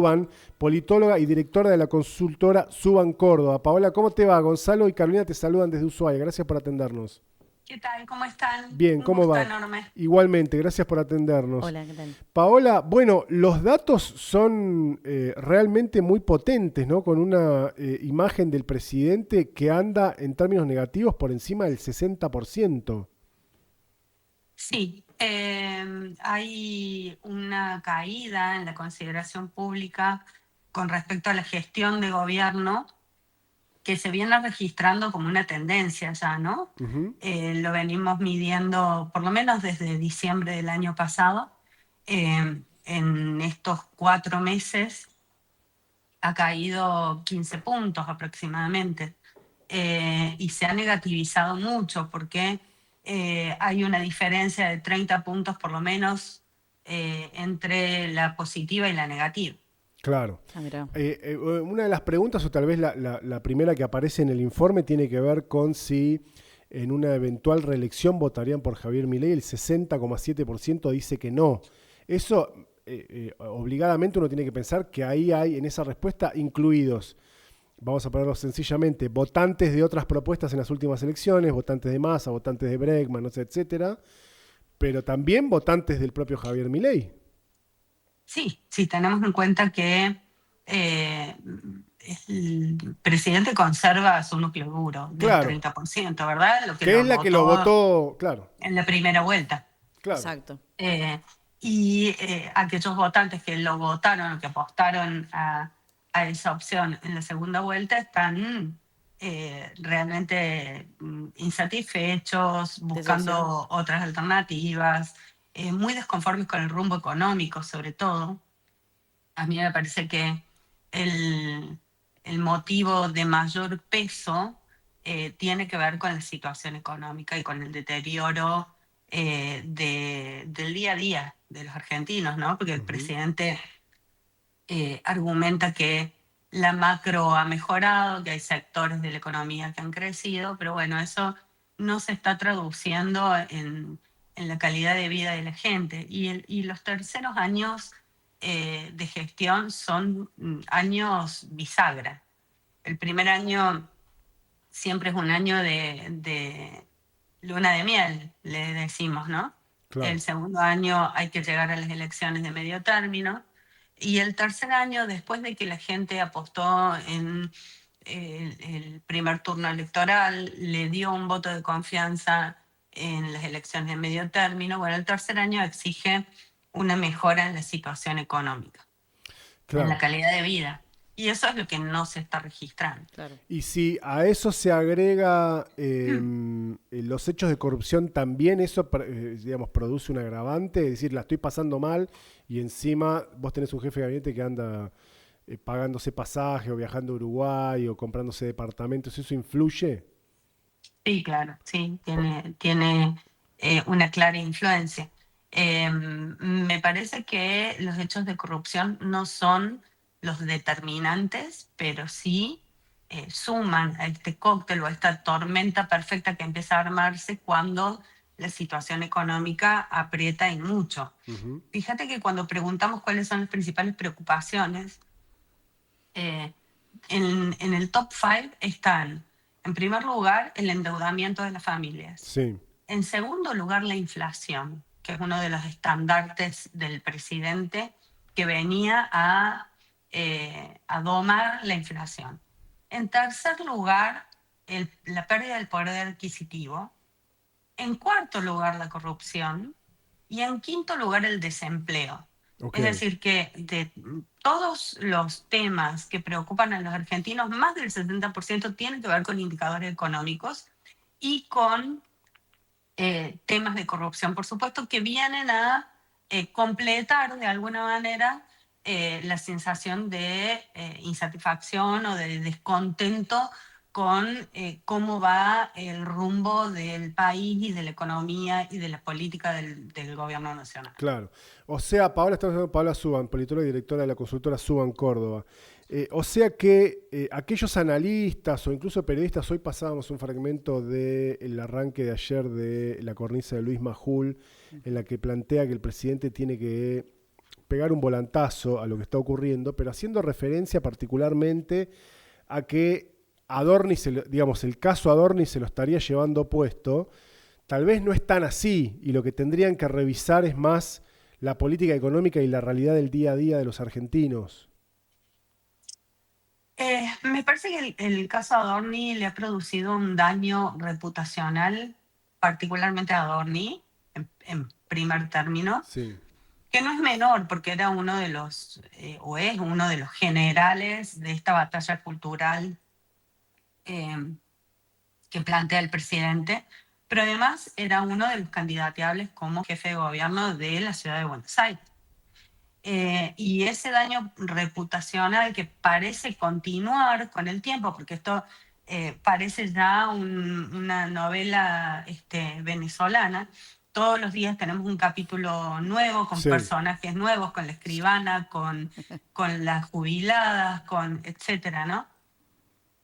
Suban, politóloga y directora de la consultora Suban Córdoba. Paola, ¿cómo te va? Gonzalo y Carolina te saludan desde Ushuaia. Gracias por atendernos. ¿Qué tal? ¿Cómo están? Bien, Un ¿cómo gusto va? enorme. Igualmente, gracias por atendernos. Hola, ¿qué tal? Paola, bueno, los datos son realmente muy potentes, ¿no? Con una imagen del presidente que anda en términos negativos por encima del 60%. Sí, hay una caída en la consideración pública con respecto a la gestión de gobierno que se viene registrando como una tendencia ya, ¿no? Ujú. Lo venimos midiendo por lo menos desde diciembre del año pasado. En estos 4 meses ha caído 15 puntos aproximadamente. Y se ha negativizado mucho porque hay una diferencia de 30 puntos por lo menos entre la positiva y la negativa. Claro. Ah, mira. Una de las preguntas, o tal vez la primera que aparece en el informe, tiene que ver con si en una eventual reelección votarían por Javier Milei. El 60,7% dice que no. Eso, obligadamente uno tiene que pensar que ahí hay en esa respuesta incluidos, vamos a ponerlo sencillamente, votantes de otras propuestas en las últimas elecciones, votantes de Massa, votantes de Bregman, no sé, etcétera, pero también votantes del propio Javier Milei. Sí, sí, tenemos en cuenta que eh, el presidente conserva su núcleo duro del Claro, 30%, ¿verdad? Lo que que lo es la que lo votó votó, claro, en la primera vuelta. claro. Exacto. Eh, y aquellos votantes que lo votaron o que apostaron a esa opción en la segunda vuelta están realmente insatisfechos, Decepción. buscando otras alternativas, muy desconformes con el rumbo económico sobre todo. A mí me parece que el, el motivo de mayor peso tiene que ver con la situación económica y con el deterioro del día a día de los argentinos, ¿no? Porque el Ujú. presidente argumenta que la macro ha mejorado, que hay sectores de la economía que han crecido, pero bueno, eso no se está traduciendo en la calidad de vida de la gente. Y los terceros años de gestión son años bisagra. El primer año siempre es un año de luna de miel, le decimos, ¿no? El Claro. segundo año hay que llegar a las elecciones de medio término. Y el tercer año, después de que la gente apostó en el primer turno electoral, le dio un voto de confianza en las elecciones de medio término, bueno, el tercer año exige una mejora en la situación económica, en la Claro. calidad de vida. Y eso es lo que no se está registrando. Claro. Y si a eso se agrega los hechos de corrupción, también eso, digamos, produce un agravante, es decir, la estoy pasando mal y encima vos tenés un jefe de gabinete que anda pagándose pasaje o viajando a Uruguay o comprándose departamentos, ¿eso influye? Sí, claro, sí, tiene una clara influencia. Me parece que los hechos de corrupción no son los determinantes, pero sí suman a este cóctel o a esta tormenta perfecta que empieza a armarse cuando la situación económica aprieta y mucho. Ujú. Fíjate que cuando preguntamos cuáles son las principales preocupaciones, eh, en el top 5 están, en primer lugar, el endeudamiento de las familias. Sí, En segundo lugar, la inflación, que es uno de los estandartes del presidente que venía a domar la inflación. En tercer lugar, la pérdida del poder adquisitivo. En cuarto lugar, la corrupción. Y en quinto lugar, el desempleo. ok, Es decir, que de todos los temas que preocupan a los argentinos, más del 70% tienen que ver con indicadores económicos y con temas de corrupción, por supuesto, que vienen a completar de alguna manera la sensación de insatisfacción o de descontento con cómo va el rumbo del país y de la economía y de la política del gobierno nacional. claro. O sea, Paola, estamos hablando de Paola Suban, politóloga y directora de la consultora Suban Córdoba. O sea que aquellos analistas o incluso periodistas, hoy pasábamos un fragmento del arranque de ayer de la cornisa de Luis Majul, en la que plantea que el presidente tiene que pegar un volantazo a lo que está ocurriendo, pero haciendo referencia particularmente a que Adorni, digamos, el caso Adorni se lo estaría llevando puesto. Tal vez no es tan así, y lo que tendrían que revisar es más la política económica y la realidad del día a día de los argentinos. Me parece que el caso Adorni le ha producido un daño reputacional, particularmente a Adorni, en primer término, Sí, que no es menor, porque era uno de los, o es uno de los generales de esta batalla cultural eh, que plantea el presidente, pero además era uno de los candidateables como jefe de gobierno de la ciudad de Buenos Aires. Y ese daño reputacional que parece continuar con el tiempo, porque esto parece ya una novela venezolana. Todos los días tenemos un capítulo nuevo, con sí, personajes nuevos, con la escribana, con las jubiladas, con etcétera, ¿no?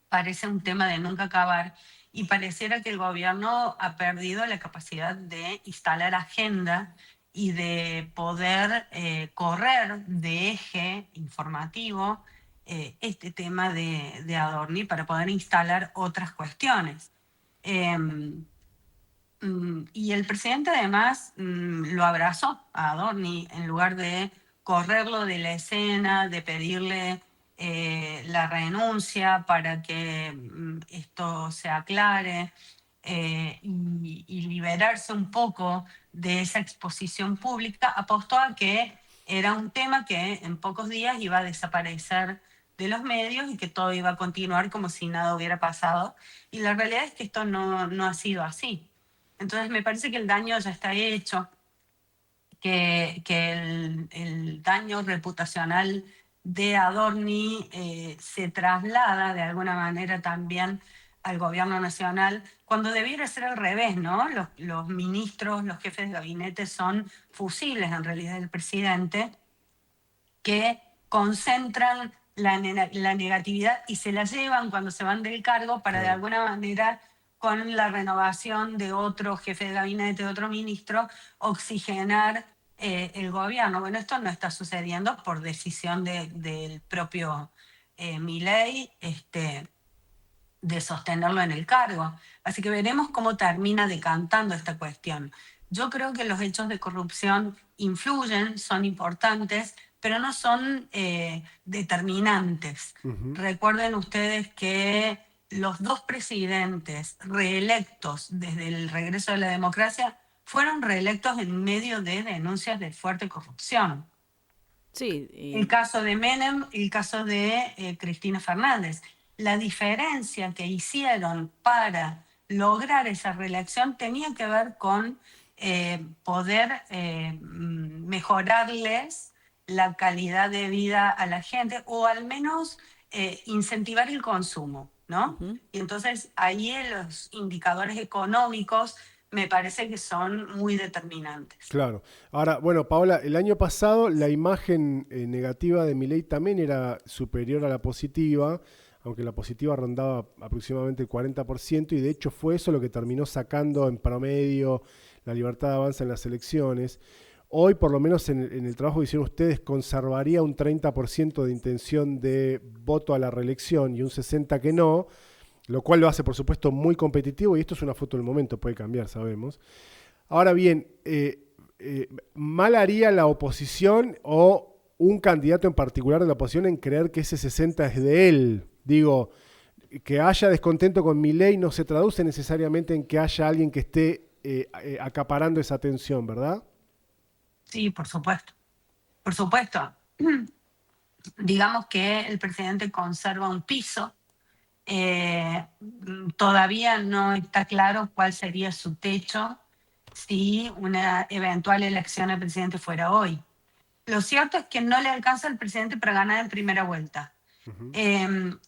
Parece un tema de nunca acabar y pareciera que el gobierno ha perdido la capacidad de instalar agenda y de poder correr de eje informativo este tema de Adorni para poder instalar otras cuestiones. Em, y el presidente además lo abrazó a Adorni en lugar de correrlo de la escena, de pedirle la renuncia para que esto se aclare y liberarse un poco de esa exposición pública, apostó a que era un tema que en pocos días iba a desaparecer de los medios y que todo iba a continuar como si nada hubiera pasado. Y la realidad es que esto no ha sido así. Entonces me parece que el daño ya está hecho, que el daño reputacional de Adorni se traslada de alguna manera también al gobierno nacional, cuando debiera ser al revés, ¿no? Los ministros, los jefes de gabinete son fusibles en realidad del presidente, que concentran la negatividad y se la llevan cuando se van del cargo para de claro. alguna manera, con la renovación de otro jefe de gabinete, de otro ministro, oxigenar el gobierno. Bueno, esto no está sucediendo por decisión del propio Milei de sostenerlo en el cargo. Así que veremos cómo termina decantando esta cuestión. Yo creo que los hechos de corrupción influyen, son importantes, pero no son determinantes. Ujú. Recuerden ustedes que los dos presidentes reelectos desde el regreso de la democracia fueron reelectos en medio de denuncias de fuerte corrupción. Sí, El y caso de Menem y el caso de Cristina Fernández. La diferencia que hicieron para lograr esa reelección tenía que ver con poder mejorarles la calidad de vida a la gente o al menos incentivar el consumo, ¿no? ujú. Y entonces ahí los indicadores económicos me parece que son muy determinantes. Claro. Ahora, bueno, Paola, el año pasado la imagen negativa de Milei también era superior a la positiva, aunque la positiva rondaba aproximadamente el 40%, y de hecho fue eso lo que terminó sacando en promedio la libertad de avanza en las elecciones. Hoy, por lo menos en el trabajo que hicieron ustedes, conservaría un 30% de intención de voto a la reelección y un 60% que no, lo cual lo hace, por supuesto, muy competitivo, y esto es una foto del momento, puede cambiar, sabemos. Ahora bien, mal haría la oposición o un candidato en particular de la oposición en creer que ese 60 es de él. Digo, que haya descontento con mi ley no se traduce necesariamente en que haya alguien que esté acaparando esa atención, ¿verdad? Sí, por supuesto. Por supuesto. Digamos que el presidente conserva un piso. Todavía no está claro cuál sería su techo si una eventual elección al presidente fuera hoy. Lo cierto es que no le alcanza al presidente para ganar en primera vuelta. Ujú.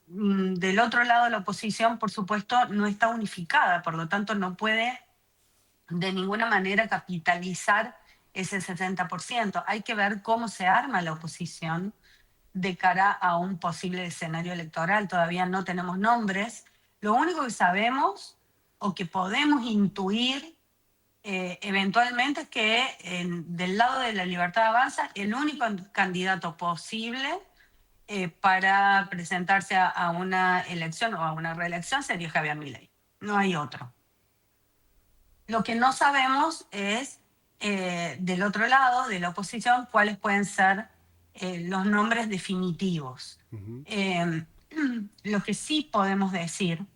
Del otro lado, la oposición, por supuesto, no está unificada, por lo tanto, no puede de ninguna manera capitalizar ese 60%. Hay que ver cómo se arma la oposición de cara a un posible escenario electoral. Todavía no tenemos nombres. Lo único que sabemos o que podemos intuir eventualmente que del lado de La Libertad Avanza, el único candidato posible para presentarse a una elección o a una reelección sería Javier Milei. No hay otro. Lo que no sabemos es, del otro lado, de la oposición, cuáles pueden ser los nombres definitivos. Ujú. Lo que sí podemos decir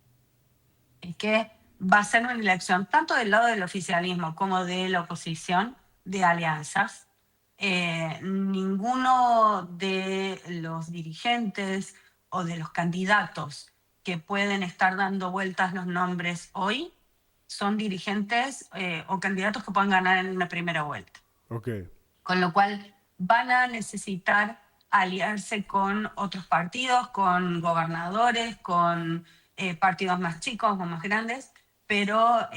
es que va a ser una elección tanto del lado del oficialismo como de la oposición de alianzas. Ninguno de los dirigentes o de los candidatos que pueden estar dando vueltas los nombres hoy son dirigentes o candidatos que puedan ganar en una primera vuelta. Ok. Con lo cual van a necesitar aliarse con otros partidos, con gobernadores, con partidos más chicos o más grandes, pero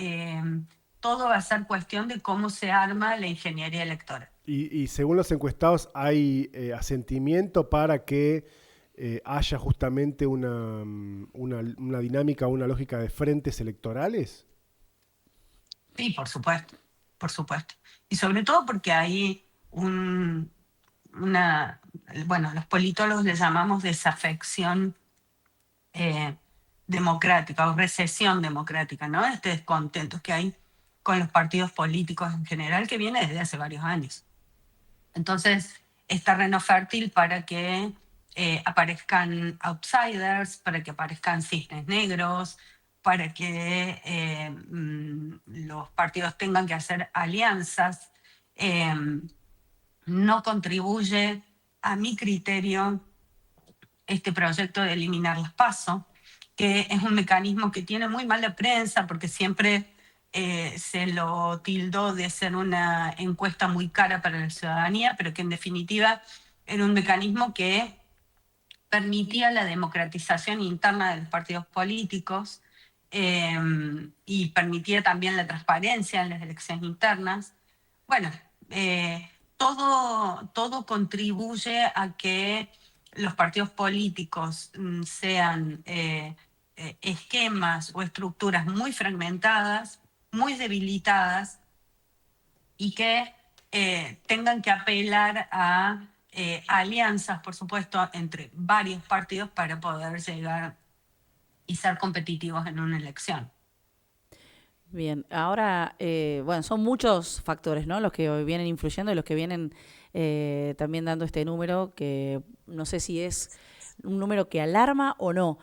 todo va a ser cuestión de cómo se arma la ingeniería electoral. Y según los encuestados, ¿hay asentimiento para que haya justamente una dinámica, una lógica de frentes electorales? Sí, por supuesto, por supuesto. Y sobre todo porque hay un, una, bueno, los politólogos le llamamos desafección eh, democrática o recesión democrática, ¿no? Este descontento que hay con los partidos políticos en general que viene desde hace varios años. Entonces, es terreno fértil para que aparezcan outsiders, para que aparezcan cisnes negros, para que los partidos tengan que hacer alianzas. Eh, no contribuye, a mi criterio, este proyecto de eliminar las PASO, que es un mecanismo que tiene muy mala prensa porque siempre se lo tildó de ser una encuesta muy cara para la ciudadanía, pero que en definitiva era un mecanismo que permitía la democratización interna de los partidos políticos eh, y permitía también la transparencia en las elecciones internas. Bueno, todo contribuye a que los partidos políticos sean esquemas o estructuras muy fragmentadas, muy debilitadas y que tengan que apelar a alianzas, por supuesto, entre varios partidos para poder llegar y ser competitivos en una elección. Bien, ahora, bueno, son muchos factores, ¿no? Los que vienen influyendo y los que vienen también dando este número, que no sé si es un número que alarma o no.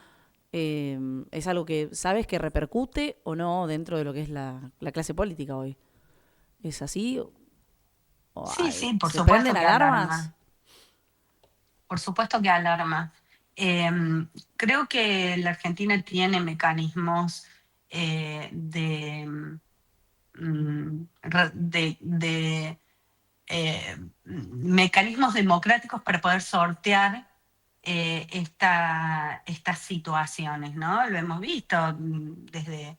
Es algo que sabes que repercute o no dentro de lo que es la clase política hoy. ¿Es así? Sí, sí, por ¿Se prenden supuesto que alarmas? alarma. Por supuesto que alarma. Eh, Creo que la Argentina tiene mecanismos de mecanismos democráticos para poder sortear estas situaciones, ¿no? Lo hemos visto desde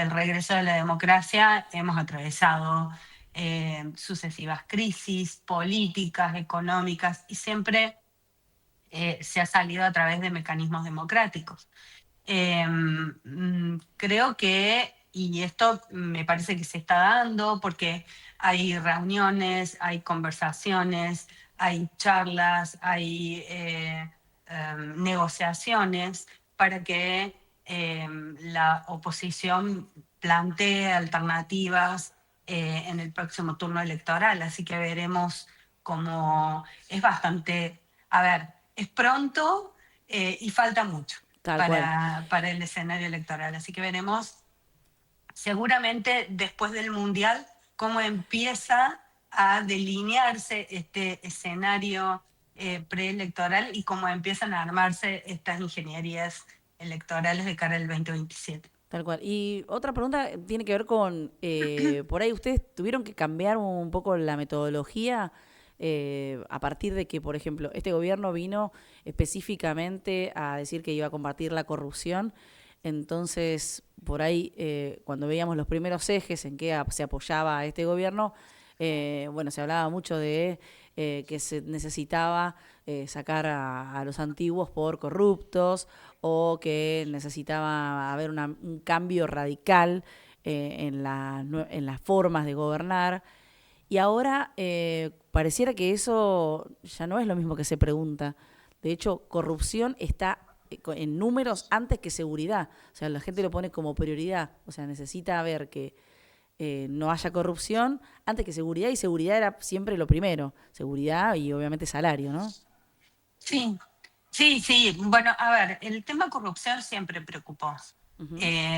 el regreso de la democracia, hemos atravesado sucesivas crisis políticas, económicas, y siempre se ha salido a través de mecanismos democráticos. Creo que, y esto me parece que se está dando porque hay reuniones, hay conversaciones, hay charlas, hay negociaciones para que la oposición plantee alternativas en el próximo turno electoral. Así que veremos cómo es bastante, a ver, es pronto y falta mucho Tal cual. para el escenario electoral. Así que veremos seguramente después del Mundial cómo empieza a delinearse este escenario preelectoral y cómo empiezan a armarse estas ingenierías electorales de cara al 2027. Tal cual. Y otra pregunta tiene que ver con, por ahí ustedes tuvieron que cambiar un poco la metodología a partir de que, por ejemplo, este gobierno vino específicamente a decir que iba a combatir la corrupción. Entonces, por ahí, cuando veíamos los primeros ejes en que se apoyaba a este gobierno, bueno, se hablaba mucho de que se necesitaba sacar a los antiguos por corruptos o que necesitaba haber un cambio radical en las formas de gobernar. Y ahora pareciera que eso ya no es lo mismo que se pregunta. De hecho, corrupción está en números antes que seguridad. O sea, la gente lo pone como prioridad. O sea, necesita ver que no haya corrupción antes que seguridad, y seguridad era siempre lo primero. Seguridad y obviamente salario, ¿no? Sí, sí, sí. Bueno, a ver, el tema corrupción siempre preocupó. Ujú.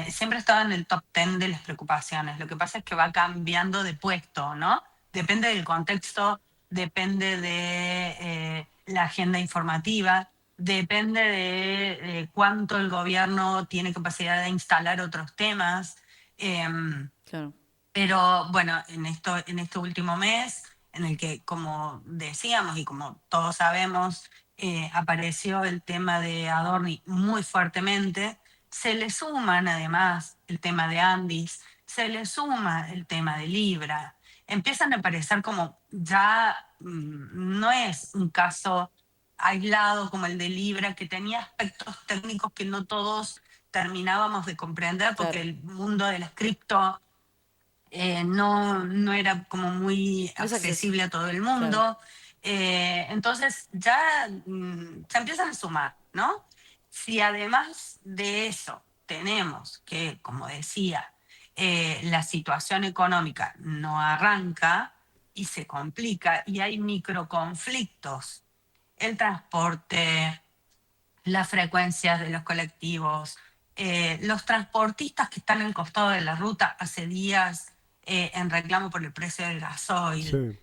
Siempre estaba en el top 10 de las preocupaciones. Lo que pasa es que va cambiando de puesto, ¿no? Depende del contexto, depende de la agenda informativa, depende de cuánto el gobierno tiene capacidad de instalar otros temas. Em, Claro, pero bueno, en este último mes, en el que, como decíamos y como todos sabemos, apareció el tema de Adorni muy fuertemente, se le suman además el tema de Andis, se le suma el tema de Libra. Empiezan a aparecer como ya no es un caso aislado como el de Libra, que tenía aspectos técnicos que no todos terminábamos de comprender, porque claro. el mundo de las cripto no era como muy No es accesible. accesible a todo el Claro, mundo. Entonces ya se empiezan a sumar, ¿no? Si además de eso tenemos que, como decía, la situación económica no arranca y se complica y hay microconflictos, el transporte, las frecuencias de los colectivos, los transportistas que están al costado de la ruta hace días en reclamo por el precio del gasoil. Sí.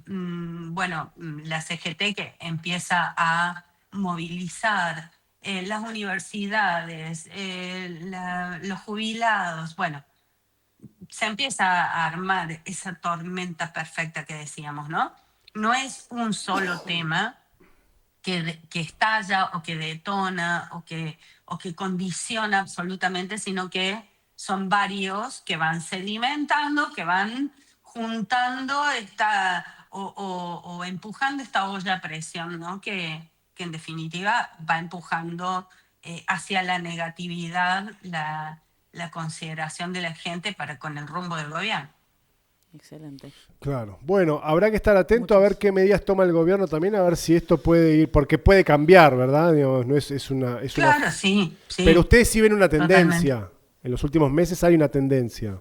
Bueno, la CGT que empieza a movilizar, las universidades, los jubilados, bueno, se empieza a armar esa tormenta perfecta que decíamos, ¿no? No es un solo tema que estalla o que detona o que condiciona absolutamente, sino que son varios que van sedimentando, que van juntando o empujando esta olla a presión, ¿no? Que en definitiva va empujando hacia la negatividad la consideración de la gente para con el rumbo del gobierno. excelente. Claro. Bueno, habrá que estar atento a ver Muchos. qué medidas toma el gobierno también, a ver si esto puede ir, porque puede cambiar, ¿verdad? Digamos, no es una. Claro, sí, Pero sí, ustedes sí ven una totalmente. tendencia. En los últimos meses hay una tendencia.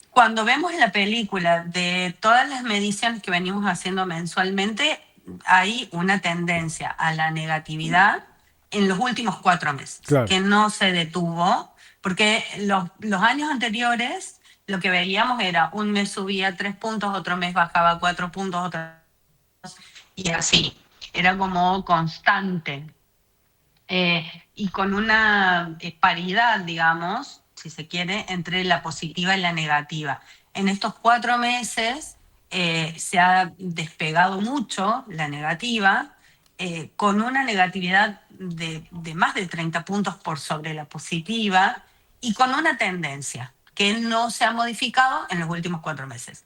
Cuando vemos la película de todas las mediciones que venimos haciendo mensualmente, hay una tendencia a la negatividad en los últimos 4 meses, Claro. que no se detuvo, porque los años anteriores lo que veíamos era un mes subía 3 puntos, otro mes bajaba 4 puntos, y así. Era como constante y con una paridad, digamos, si se quiere, entre la positiva y la negativa. En estos 4 meses se ha despegado mucho la negativa, con una negatividad de más de 30 puntos por sobre la positiva y con una tendencia que no se ha modificado en los últimos 4 meses.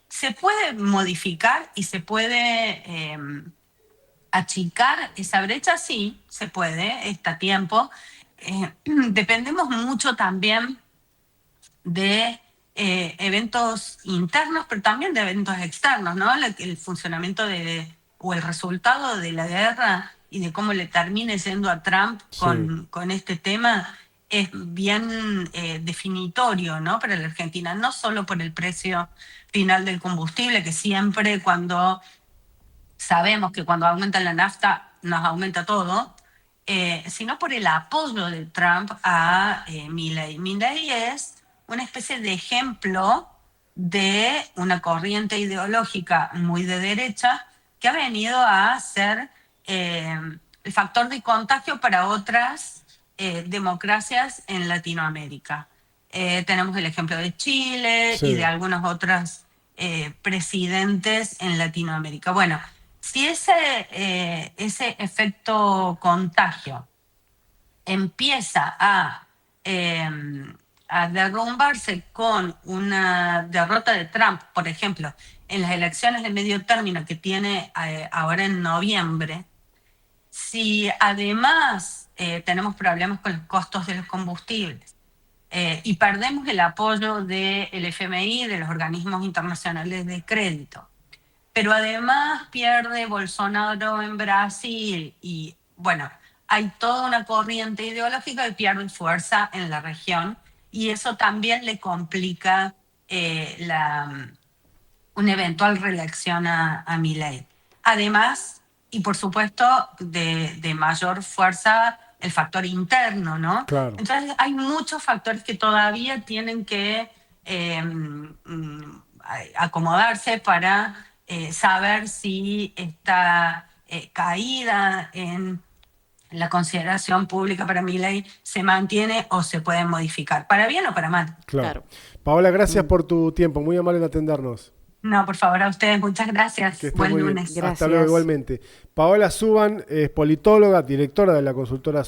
Se puede modificar y se puede achicar esa brecha, sí, se puede, está a tiempo. Dependemos mucho también de eventos internos, pero también de eventos externos, ¿no? El funcionamiento o el resultado de la guerra y de cómo le termine siendo a Trump Sí. con este tema es bien definitorio, ¿no? Para la Argentina, no solo por el precio final del combustible, que siempre cuando sabemos que cuando aumenta la nafta nos aumenta todo, sino por el apoyo de Trump a Milley. Milley es una especie de ejemplo de una corriente ideológica muy de derecha que ha venido a ser el factor de contagio para otras democracias en Latinoamérica. Tenemos el ejemplo de Chile y de Sí. algunos otros presidentes en Latinoamérica. Bueno, si ese efecto contagio empieza eh, a derrumbarse con una derrota de Trump, por ejemplo, en las elecciones de medio término que tiene ahora en noviembre, si además tenemos problemas con los costos de los combustibles, y perdemos el apoyo del FMI, de los organismos internacionales de crédito. Pero además pierde Bolsonaro en Brasil y, bueno, hay toda una corriente ideológica que pierde fuerza en la región y eso también le complica una eventual reelección a Milei. Además, y por supuesto, de mayor fuerza el factor interno, ¿no? Claro. Entonces hay muchos factores que todavía tienen que acomodarse para saber si esta caída en la consideración pública para Milei se mantiene o se puede modificar, para bien o para mal. Claro. Claro. Paola, gracias por tu tiempo, muy amable en atendernos. No, por favor, a ustedes, muchas gracias. Que estés Buen muy bien. lunes. Gracias. Hasta luego igualmente. Paola Suban es politóloga, directora de la consultora